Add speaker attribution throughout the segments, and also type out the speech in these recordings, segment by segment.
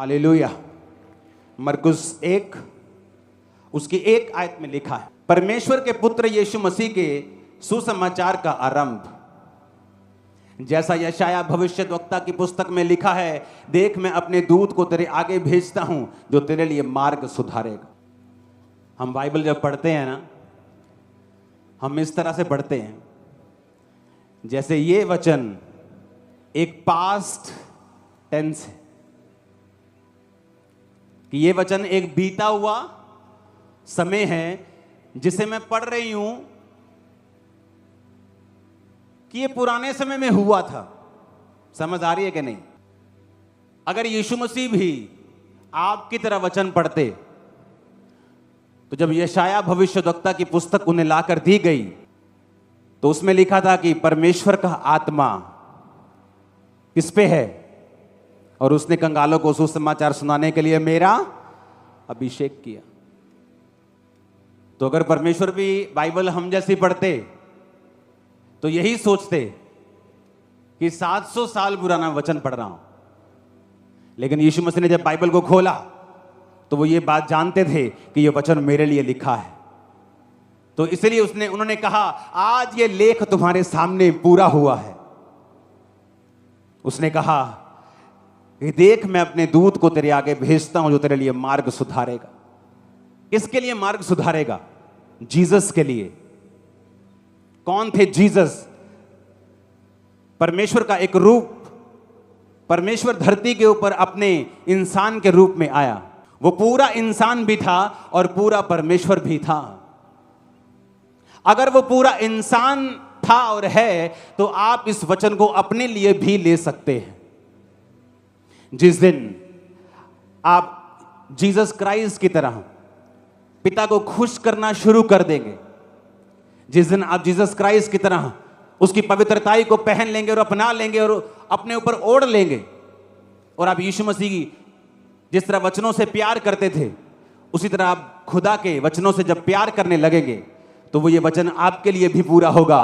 Speaker 1: Hallelujah. मरकुस 1 उसकी 1 आयत में लिखा है, परमेश्वर के पुत्र यीशु मसीह के सुसमाचार का आरंभ, जैसा यशाया भविष्यद्वक्ता की पुस्तक में लिखा है, देख मैं अपने दूत को तेरे आगे भेजता हूं जो तेरे लिए मार्ग सुधारेगा। हम बाइबल जब पढ़ते हैं ना, हम इस तरह से पढ़ते हैं जैसे ये वचन एक पास्ट टेंस है, कि ये वचन एक बीता हुआ समय है जिसे मैं पढ़ रही हूं कि ये पुराने समय में हुआ था। समझ आ रही है कि नहीं? अगर यीशु मसीह भी आपकी तरह वचन पढ़ते तो जब यशाया भविष्यद्वक्ता की पुस्तक उन्हें लाकर दी गई तो उसमें लिखा था कि परमेश्वर का आत्मा किस पे है और उसने कंगालों को सुसमाचार सुनाने के लिए मेरा अभिषेक किया। तो अगर परमेश्वर भी बाइबल हम जैसी पढ़ते तो यही सोचते कि 700 साल पुराना वचन पढ़ रहा हूं, लेकिन यीशु मसीह ने जब बाइबल को खोला तो वो ये बात जानते थे कि ये वचन मेरे लिए लिखा है। तो इसलिए उन्होंने कहा, आज ये लेख तुम्हारे सामने पूरा हुआ है। उसने कहा कि देख मैं अपने दूत को तेरे आगे भेजता हूं जो तेरे लिए मार्ग सुधारेगा। किसके लिए मार्ग सुधारेगा? जीसस के लिए। कौन थे जीसस? परमेश्वर का एक रूप, परमेश्वर धरती के ऊपर अपने इंसान के रूप में आया। वो पूरा इंसान भी था और पूरा परमेश्वर भी था। अगर वो पूरा इंसान था और है तो आप इस वचन को अपने लिए भी ले सकते हैं। जिस दिन आप जीसस क्राइस्ट की तरह पिता को खुश करना शुरू कर देंगे, जिस दिन आप जीसस क्राइस्ट की तरह उसकी पवित्रताई को पहन लेंगे और अपना लेंगे और अपने ऊपर ओढ़ लेंगे, और आप यीशु मसीह की जिस तरह वचनों से प्यार करते थे उसी तरह आप खुदा के वचनों से जब प्यार करने लगेंगे तो वो ये वचन आपके लिए भी पूरा होगा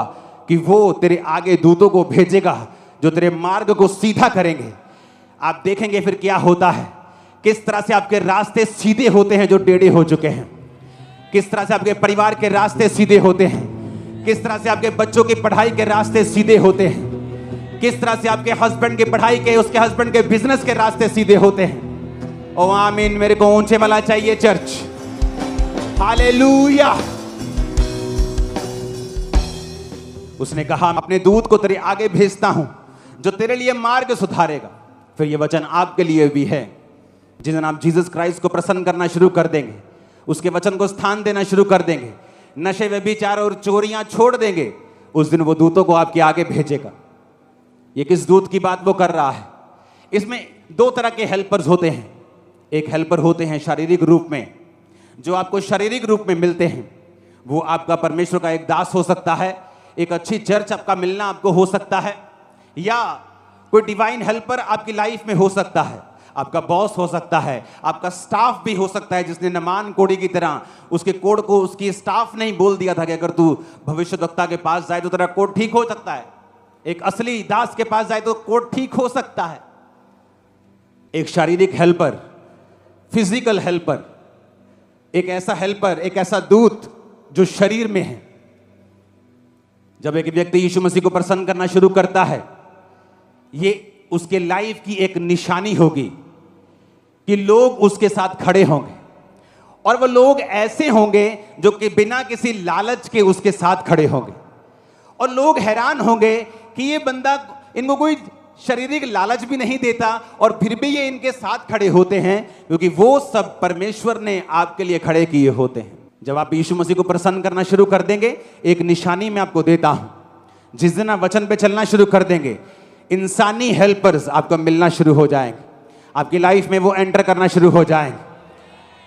Speaker 1: कि वो तेरे आगे दूतों को भेजेगा जो तेरे मार्ग को सीधा करेंगे। आप देखेंगे फिर क्या होता है, किस तरह से आपके रास्ते सीधे होते हैं जो टेढ़े हो चुके हैं, किस तरह से आपके परिवार के रास्ते सीधे होते हैं, किस तरह से आपके बच्चों की पढ़ाई के रास्ते सीधे होते हैं, किस तरह से आपके हस्बैंड की पढ़ाई के, उसके हस्बैंड के बिजनेस के रास्ते सीधे होते हैं। ओ आमीन। मेरे को ऊंचे वाला चाहिए चर्च। हालेलुया। उसने कहा अपने दूत को तेरे आगे भेजता हूं जो तेरे लिए मार्ग सुधारेगा। फिर यह वचन आपके लिए भी है। जिस दिन आप जीसस क्राइस्ट को प्रसन्न करना शुरू कर देंगे, उसके वचन को स्थान देना शुरू कर देंगे, नशे व्यभिचार और चोरियां छोड़ देंगे, उस दिन वो दूतों को आपके आगे भेजेगा। ये किस दूत की बात वो कर रहा है? इसमें 2 तरह के हेल्पर्स होते हैं। एक हेल्पर होते हैं शारीरिक रूप में, जो आपको शारीरिक रूप में मिलते हैं। वो आपका परमेश्वर का एक दास हो सकता है, एक अच्छी चर्च आपका मिलना आपको हो सकता है, या कोई डिवाइन हेल्पर आपकी लाइफ में हो सकता है। आपका बॉस हो सकता है, आपका स्टाफ भी हो सकता है, जिसने नमान कोड़ी की तरह उसके कोड को उसकी स्टाफ ने ही बोल दिया था कि अगर तू भविष्यद्वक्ता के पास जाए तो तेरा कोड ठीक हो सकता है। एक असली दास के पास जाए तो कोड ठीक हो सकता है। एक शारीरिक हेल्पर, फिजिकल हेल्पर, एक ऐसा हेल्पर, एक ऐसा दूत जो शरीर में है। जब एक व्यक्ति यीशु मसीह को प्रसन्न करना शुरू करता है, ये उसके लाइफ की एक निशानी होगी कि लोग उसके साथ खड़े होंगे, और वो लोग ऐसे होंगे जो कि बिना किसी लालच के उसके साथ खड़े होंगे, और लोग हैरान होंगे कि ये बंदा इनको कोई शारीरिक लालच भी नहीं देता और फिर भी ये इनके साथ खड़े होते हैं, क्योंकि वो सब परमेश्वर ने आपके लिए खड़े किए होते हैं। जब आप यीशु मसीह को प्रसन्न करना शुरू कर देंगे, एक निशानी मैं आपको देता हूं। जिस दिन आप वचन पे चलना शुरू कर देंगे, इंसानी हेल्पर्स आपको मिलना शुरू हो जाएंगे, आपकी लाइफ में वो एंटर करना शुरू हो जाएंगे।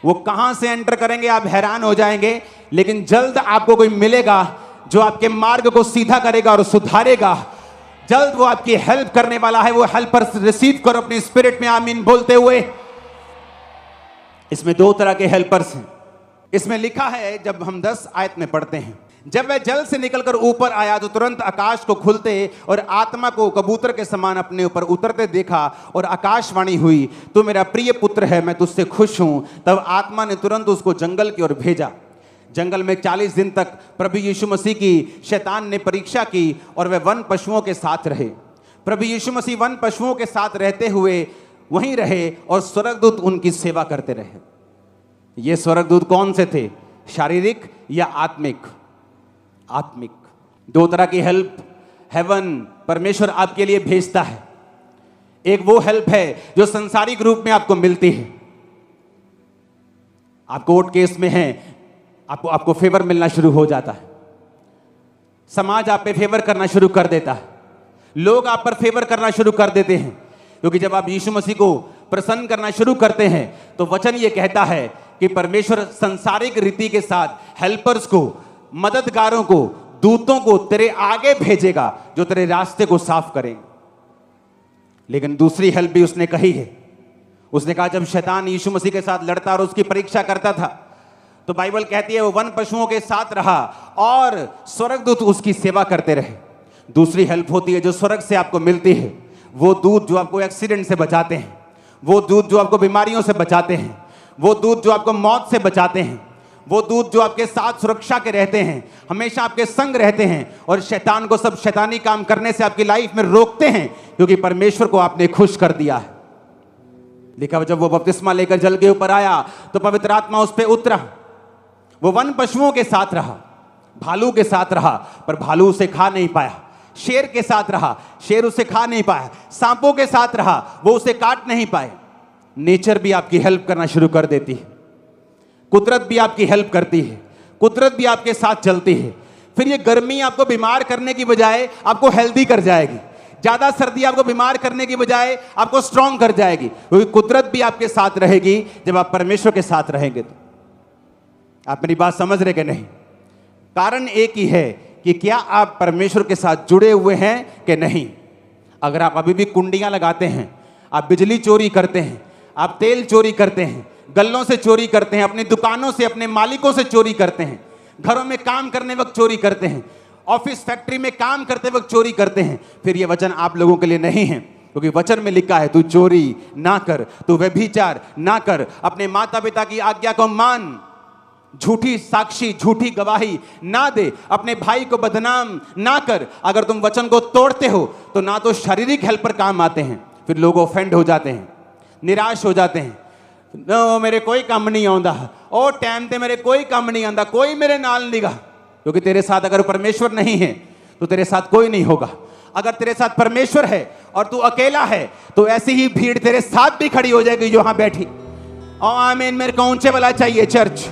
Speaker 1: वो कहां से एंटर करेंगे आप हैरान हो जाएंगे, लेकिन जल्द आपको कोई मिलेगा जो आपके मार्ग को सीधा करेगा और सुधारेगा। जल्द वो आपकी हेल्प करने वाला है। वो हेल्पर्स रिसीव करो अपनी स्पिरिट में आमीन बोलते हुए। इसमें 2 तरह के हेल्पर्स हैं। इसमें लिखा है, जब हम 10 आयत में पढ़ते हैं, जब वह जल से निकलकर ऊपर आया तो तुरंत आकाश को खुलते और आत्मा को कबूतर के समान अपने ऊपर उतरते देखा, और आकाशवाणी हुई, तू मेरा प्रिय पुत्र है, मैं तुझसे खुश हूं। तब आत्मा ने तुरंत उसको जंगल की ओर भेजा। जंगल में 40 दिन तक प्रभु यीशु मसीह की शैतान ने परीक्षा की और वे वन पशुओं के साथ रहे। प्रभु यीशु मसीह वन पशुओं के साथ रहते हुए वहीं रहे और स्वर्गदूत उनकी सेवा करते रहे। ये स्वर्गदूत कौन से थे? शारीरिक या आत्मिक? आत्मिक। दो तरह की हेल्प हेवन परमेश्वर आपके लिए भेजता है। एक वो हेल्प है जो संसारिक रूप में आपको मिलती है। आप कोर्ट केस में हैं, आपको फेवर मिलना शुरू हो जाता है, समाज आप पे फेवर करना शुरू कर देता है, लोग आप पर फेवर करना शुरू कर देते हैं, क्योंकि जब आप यीशु मसीह को प्रसन्न करना शुरू करते हैं तो वचन ये कहता है कि परमेश्वर संसारिक रीति के साथ हेल्पर्स को, मददगारों को, दूतों को तेरे आगे भेजेगा जो तेरे रास्ते को साफ करेंगे। लेकिन दूसरी हेल्प भी उसने कही है। उसने कहा जब शैतान यीशु मसीह के साथ लड़ता और उसकी परीक्षा करता था तो बाइबल कहती है वो वन पशुओं के साथ रहा और स्वर्गदूत उसकी सेवा करते रहे। दूसरी हेल्प होती है जो स्वर्ग से आपको मिलती है, वो दूत जो आपको एक्सीडेंट से बचाते हैं, वो दूत जो आपको बीमारियों से बचाते हैं, वो दूत जो आपको मौत से बचाते हैं, वो दूत जो आपके साथ सुरक्षा के रहते हैं, हमेशा आपके संग रहते हैं और शैतान को सब शैतानी काम करने से आपकी लाइफ में रोकते हैं, क्योंकि परमेश्वर को आपने खुश कर दिया है। लिखा जब वो बपतिस्मा लेकर जल के ऊपर आया तो पवित्र आत्मा उस पर उतरा। वो वन पशुओं के साथ रहा, भालू के साथ रहा पर भालू उसे खा नहीं पाया, शेर के साथ रहा, शेर उसे खा नहीं पाया, सांपों के साथ रहा, वो उसे काट नहीं पाए। नेचर भी आपकी हेल्प करना शुरू कर देती है, कुदरत भी आपकी हेल्प करती है, कुदरत भी आपके साथ चलती है। फिर ये गर्मी आपको बीमार करने की बजाय आपको हेल्दी कर जाएगी, ज्यादा सर्दी आपको बीमार करने की बजाय आपको स्ट्रांग कर जाएगी, क्योंकि कुदरत भी आपके साथ रहेगी जब आप परमेश्वर के साथ रहेंगे। तो आप मेरी बात समझ रहे कि नहीं? कारण एक ही है कि क्या आप परमेश्वर के साथ जुड़े हुए हैं कि नहीं। अगर आप अभी भी कुंडियां लगाते हैं, आप बिजली चोरी करते हैं, आप तेल चोरी करते हैं, गल्लों से चोरी करते हैं, अपनी दुकानों से, अपने मालिकों से चोरी करते हैं, घरों में काम करने वक्त चोरी करते हैं, ऑफिस फैक्ट्री में काम करते वक्त चोरी करते हैं, फिर यह वचन आप लोगों के लिए नहीं है। क्योंकि वचन में लिखा है तू चोरी ना कर, तू व्यभिचार ना कर, अपने माता पिता की आज्ञा को मान, झूठी साक्षी, झूठी गवाही ना दे, अपने भाई को बदनाम ना कर। अगर तुम वचन को तोड़ते हो तो ना तो शारीरिक हेल्पर काम आते हैं, फिर लोग ऑफेंड हो जाते हैं, निराश हो जाते हैं। नो मेरे कोई काम नहीं आंदा, ओ टाइम ते मेरे कोई काम नहीं आंदा, कोई मेरे नाल नहीं गा। क्योंकि तेरे साथ अगर परमेश्वर नहीं है तो तेरे साथ कोई नहीं होगा। अगर तेरे साथ परमेश्वर है और तू अकेला है तो ऐसी ही भीड़ तेरे साथ भी खड़ी हो जाएगी जो यहां बैठी। ओ आमीन। मेरे को ऊंचे वाला चाहिए चर्च।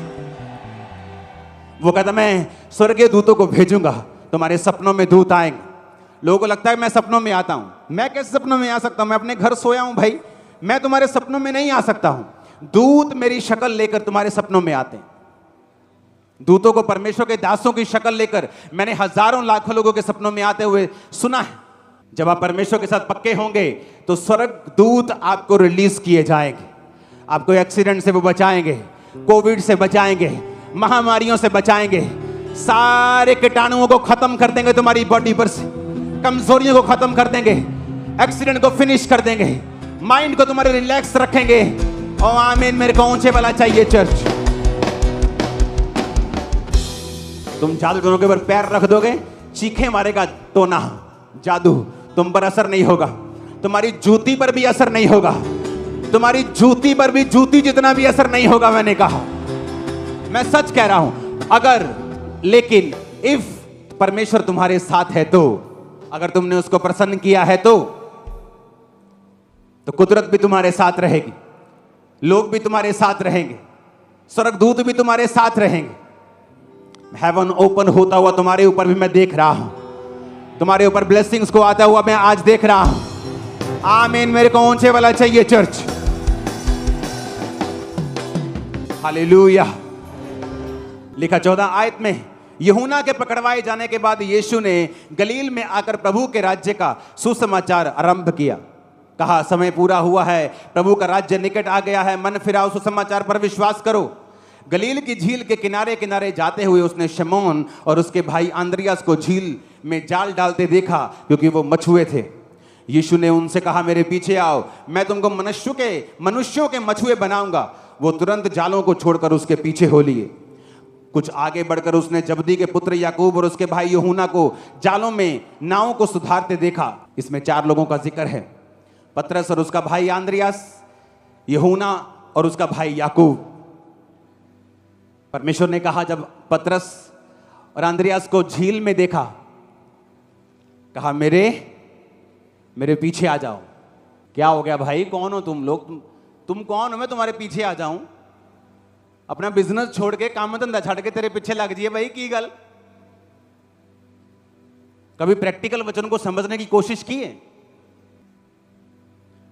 Speaker 1: वो कहता मैं स्वर्गीय दूतों को भेजूंगा, तुम्हारे सपनों में दूत आएंगे। लोगों को लगता है मैं सपनों में आता हूं। मैं कैसे सपनों में आ सकता हूं? मैं अपने घर सोया हूं भाई, मैं तुम्हारे सपनों में नहीं आ सकता हूं। दूत मेरी शक्ल लेकर तुम्हारे सपनों में आते हैं। दूतों को परमेश्वर के दासों की शक्ल लेकर मैंने हजारों लाखों लोगों के सपनों में आते हुए सुना है। जब आप परमेश्वर के साथ पक्के होंगे तो स्वर्ग दूत आपको रिलीज किए जाएंगे, आपको एक्सीडेंट से वो बचाएंगे, कोविड से बचाएंगे, महामारियों से बचाएंगे, सारे कीटाणुओं को खत्म कर देंगे तुम्हारी बॉडी पर से, कमजोरियों को खत्म कर देंगे, एक्सीडेंट को फिनिश कर देंगे, माइंड को तुम्हारे रिलैक्स रखेंगे। ओ आमीन। मेरे को ऊंचे वाला चाहिए चर्च। तुम जादू टोनों के ऊपर पैर रख दोगे, चीखे मारेगा तो ना, जादू तुम पर असर नहीं होगा, तुम्हारी जूती पर भी असर नहीं होगा, तुम्हारी जूती पर भी जूती जितना भी असर नहीं होगा। मैंने कहा, मैं सच कह रहा हूं। अगर लेकिन इफ परमेश्वर तुम्हारे साथ है तो, अगर तुमने उसको प्रसन्न किया है तो कुदरत भी तुम्हारे साथ रहेगी, लोग भी तुम्हारे साथ रहेंगे, स्वर्गदूत भी तुम्हारे साथ रहेंगे। हेवन ओपन होता हुआ तुम्हारे ऊपर भी मैं देख रहा हूं, तुम्हारे ऊपर ब्लेसिंग्स को आता हुआ मैं आज देख रहा हूं। आमीन। मेरे को ऊंचे वाला चाहिए चर्च। हालेलुया। लिखा 14 आयत में, यूहन्ना के पकड़वाए जाने के बाद यीशु ने गलील में आकर प्रभु के राज्य का सुसमाचार आरंभ किया। कहा समय पूरा हुआ है, प्रभु का राज्य निकट आ गया है, मन फिराओ, सुसमाचार पर विश्वास करो। गलील की झील के किनारे किनारे जाते हुए उसने शमौन और उसके भाई आंद्रियास को झील में जाल डालते देखा, क्योंकि वो मछुए थे। यीशु ने उनसे कहा, मेरे पीछे आओ, मैं तुमको मनुष्यों के मछुए बनाऊंगा। वो तुरंत जालों को छोड़कर उसके पीछे हो लिए। कुछ आगे बढ़कर उसने जब्दी के पुत्र याकूब और उसके भाई यूहन्ना को जालों में नावों को सुधारते देखा। इसमें 4 लोगों का जिक्र है, पतरस और उसका भाई आंद्रियास, यूहन्ना और उसका भाई याकूब। परमेश्वर ने कहा, जब पतरस और आंद्रियास को झील में देखा, कहा, मेरे पीछे आ जाओ। क्या हो गया भाई, कौन हो तुम लोग? तुम कौन हो, मैं तुम्हारे पीछे आ जाऊं? अपना बिजनेस छोड़ के, काम धंधा छड़ के तेरे पीछे लग जाइए भाई, की गल? कभी प्रैक्टिकल वचन को समझने की कोशिश की है?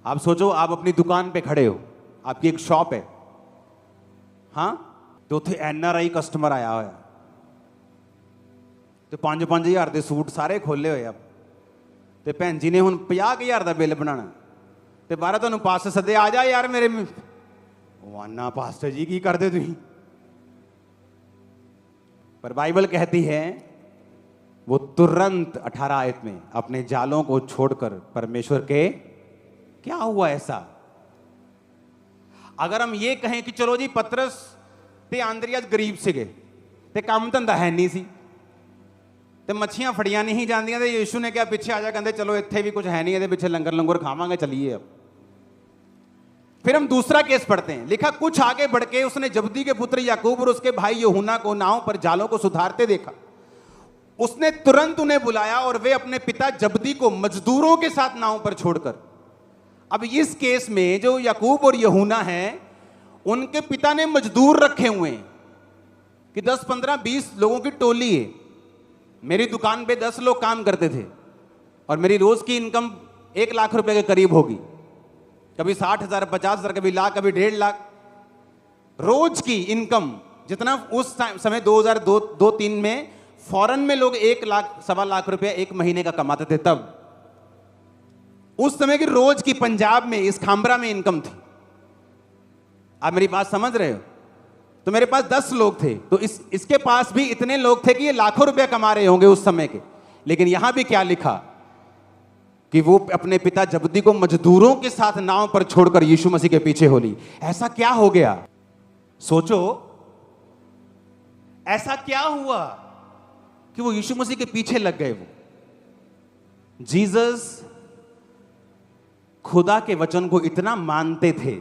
Speaker 1: आप सोचो, आप अपनी दुकान पे खड़े हो, आपकी एक शॉप है, हाँ, तो थे NRI कस्टमर आया होया, तो 5-5 हज़ार के सूट सारे खोले हुए। अब तो भैन जी ने हुण 50,000 का बिल बनाना, तो बाहर तुहानूं पास सदे, आ जा यार मेरे। वाना पास्टर जी की करते तुसीं? पर बाइबल कहती है, वो तुरंत 18 आयत में अपने जालों को छोड़कर परमेश्वर के, क्या हुआ ऐसा? अगर हम ये कहें कि चलो जी पतरस ते आंद्रियास गरीब से गए, ते काम धंधा है नहीं सी, ते मच्छियां फड़ियां नहीं जांदियां, ते यीशु ने क्या पीछे आ जा, कहते चलो इत्थे भी कुछ है नहीं, ये पीछे लंगर लंगर खावांगे, चलिए। अब फिर हम दूसरा केस पढ़ते हैं, लिखा, कुछ आगे बढ़ के उसने जब्दी के पुत्र याकूब और उसके भाई यूहन्ना को नाव पर जालों को सुधारते देखा। उसने तुरंत उन्हें बुलाया और वे अपने पिता जब्दी को मजदूरों के साथ नाव पर छोड़कर, अब इस केस में जो याकूब और यूहन्ना हैं, उनके पिता ने मजदूर रखे हुए हैं कि 10, 15, 20 लोगों की टोली है। मेरी दुकान पे 10 लोग काम करते थे और मेरी रोज की इनकम 1 लाख रुपए के करीब होगी, कभी 60,000, 50,000, कभी लाख, कभी 1.5 लाख रोज की इनकम। जितना उस समय 2002-3 में फॉरेन में लोग 1 लाख, 1.25 लाख रुपया 1 महीने का कमाते थे, तब उस समय की रोज की पंजाब में, इस खामरा में इनकम थी। आप मेरी बात समझ रहे हो? तो मेरे पास 10 लोग थे, तो इसके पास भी इतने लोग थे कि ये लाखों रुपया कमा रहे होंगे उस समय के। लेकिन यहां भी क्या लिखा कि वो अपने पिता जब्दी को मजदूरों के साथ नाव पर छोड़कर यीशु मसीह के पीछे हो ली। ऐसा क्या हो गया? सोचो, ऐसा क्या हुआ कि वो यीशु मसीह के पीछे लग गए? वो जीसस खुदा के वचन को इतना मानते थे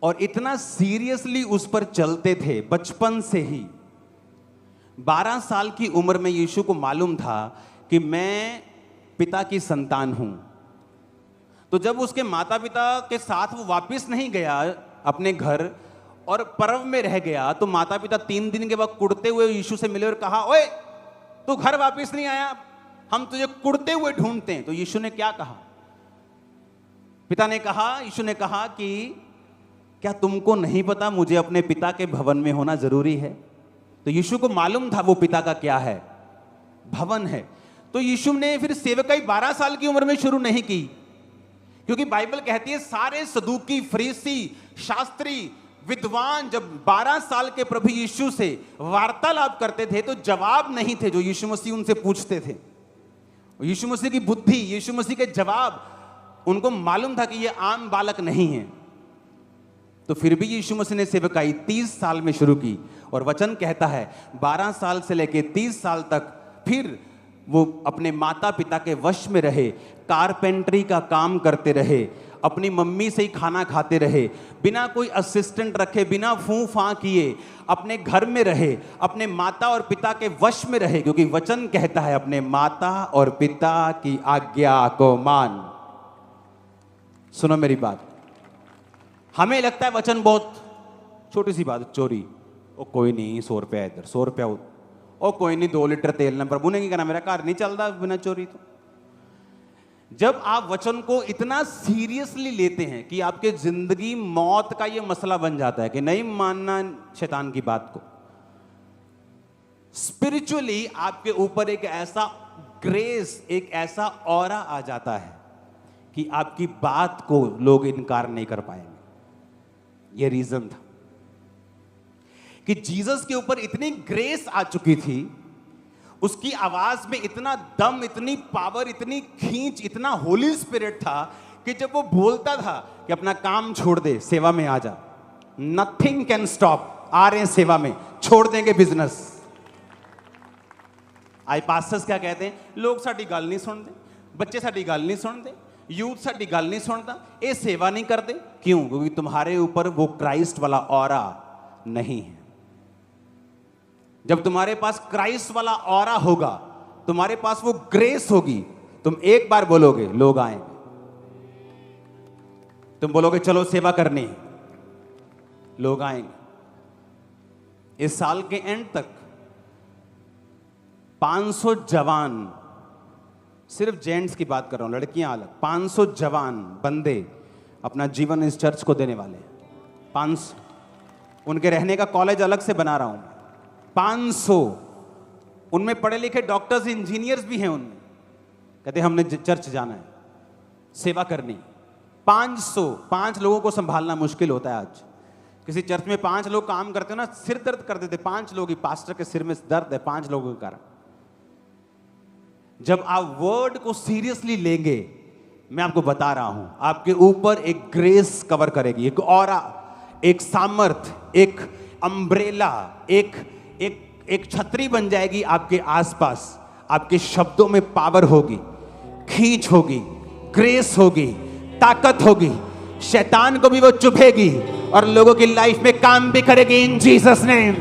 Speaker 1: और इतना सीरियसली उस पर चलते थे बचपन से ही। 12 साल की उम्र में यीशु को मालूम था कि मैं पिता की संतान हूं। तो जब उसके माता पिता के साथ वो वापस नहीं गया अपने घर और पर्व में रह गया, तो माता पिता 3 दिन के बाद कुड़ते हुए यीशु से मिले और कहा, ओए तू घर वापस नहीं आया, हम तुझे कुड़ते हुए ढूंढते हैं। तो यीशु ने क्या कहा? यीशु ने कहा कि क्या तुमको नहीं पता मुझे अपने पिता के भवन में होना जरूरी है? तो यीशु को मालूम था वो पिता का क्या है, भवन है। तो यीशु ने फिर सेवकाई 12 साल की उम्र में शुरू नहीं की, क्योंकि बाइबल कहती है सारे सदूकी, फरीसी, शास्त्री, विद्वान जब 12 साल के प्रभु यीशु से वार्तालाप करते थे तो जवाब नहीं थे जो यीशु मसीह उनसे पूछते थे। यीशु मसीह की बुद्धि, यीशु मसीह के जवाब, उनको मालूम था कि ये आम बालक नहीं है। तो फिर भी यीशु मसीह ने सेवकाई 30 साल में शुरू की, और वचन कहता है 12 साल से लेकर 30 साल तक फिर वो अपने माता पिता के वश में रहे, कारपेंटरी का काम करते रहे, अपनी मम्मी से ही खाना खाते रहे, बिना कोई असिस्टेंट रखे, बिना फूं फां किए अपने घर में रहे, अपने माता और पिता के वश में रहे, क्योंकि वचन कहता है अपने माता और पिता की आज्ञा को मान। सुनो मेरी बात, हमें लगता है वचन बहुत छोटी सी बात, चोरी, ओ कोई नहीं 100 रुपया इधर, 100 रुपया उधर, ओ कोई नहीं 2 लीटर तेल ना, प्रभु ने क्या कहना, मेरा घर नहीं चलता बिना चोरी। तो जब आप वचन को इतना सीरियसली लेते हैं कि आपके जिंदगी मौत का यह मसला बन जाता है कि नहीं मानना शैतान की बात को, स्पिरिचुअली आपके ऊपर एक ऐसा ग्रेस, एक ऐसा ऑरा आ जाता है कि आपकी बात को लोग इनकार नहीं कर पाएंगे। यह रीजन था। कि जीसस के ऊपर इतनी ग्रेस आ चुकी थी, उसकी आवाज में इतना दम, इतनी पावर, इतनी खींच, इतना होली स्पिरिट था कि जब वो बोलता था कि अपना काम छोड़ दे, सेवा में आ जा, नथिंग कैन स्टॉप। आ रहे हैं सेवा में, छोड़ देंगे बिजनेस। आज पास्टर्स क्या कहते हैं, लोग साडी गल नहीं सुनते, बच्चे साडी गल नहीं सुनते, यूथ साडी गल नहीं सुनता, ये सेवा नहीं करते। क्यों? क्योंकि तुम्हारे ऊपर वो क्राइस्ट वाला ऑरा नहीं है। जब तुम्हारे पास क्राइस्ट वाला ऑरा होगा, तुम्हारे पास वो ग्रेस होगी, तुम एक बार बोलोगे, लोग आएंगे। तुम बोलोगे चलो सेवा करनी, लोग आएंगे। इस साल के एंड तक 500 जवान, सिर्फ जेंट्स की बात कर रहा हूं, लड़कियां अलग, 500 जवान बंदे अपना जीवन इस चर्च को देने वाले हैं। 500, उनके रहने का कॉलेज अलग से बना रहा हूं। 500, उनमें पढ़े लिखे डॉक्टर्स, इंजीनियर्स भी हैं उनमें। कहते हमने चर्च जाना है, सेवा करनी। 500, 5 लोगों को संभालना मुश्किल होता है आज। किसी चर्च में 5 लोग काम करते हो ना, सिर दर्द कर देते। 5 लोग ही, पास्टर के सिर में दर्द है 5 लोगों के कारण। जब आप वर्ड को सीरियसली लेंगे, मैं आपको बता रहा हूं, आपके ऊपर एक ग्रेस कवर करेगी, एक ऑरा, एक सामर्थ, एक अम्ब्रेला, एक छतरी बन जाएगी आपके आसपास। आपके शब्दों में पावर होगी, खींच होगी, ग्रेस होगी, ताकत होगी। शैतान को भी वो चुभेगी और लोगों की लाइफ में काम भी करेगी इन जीसस नेम।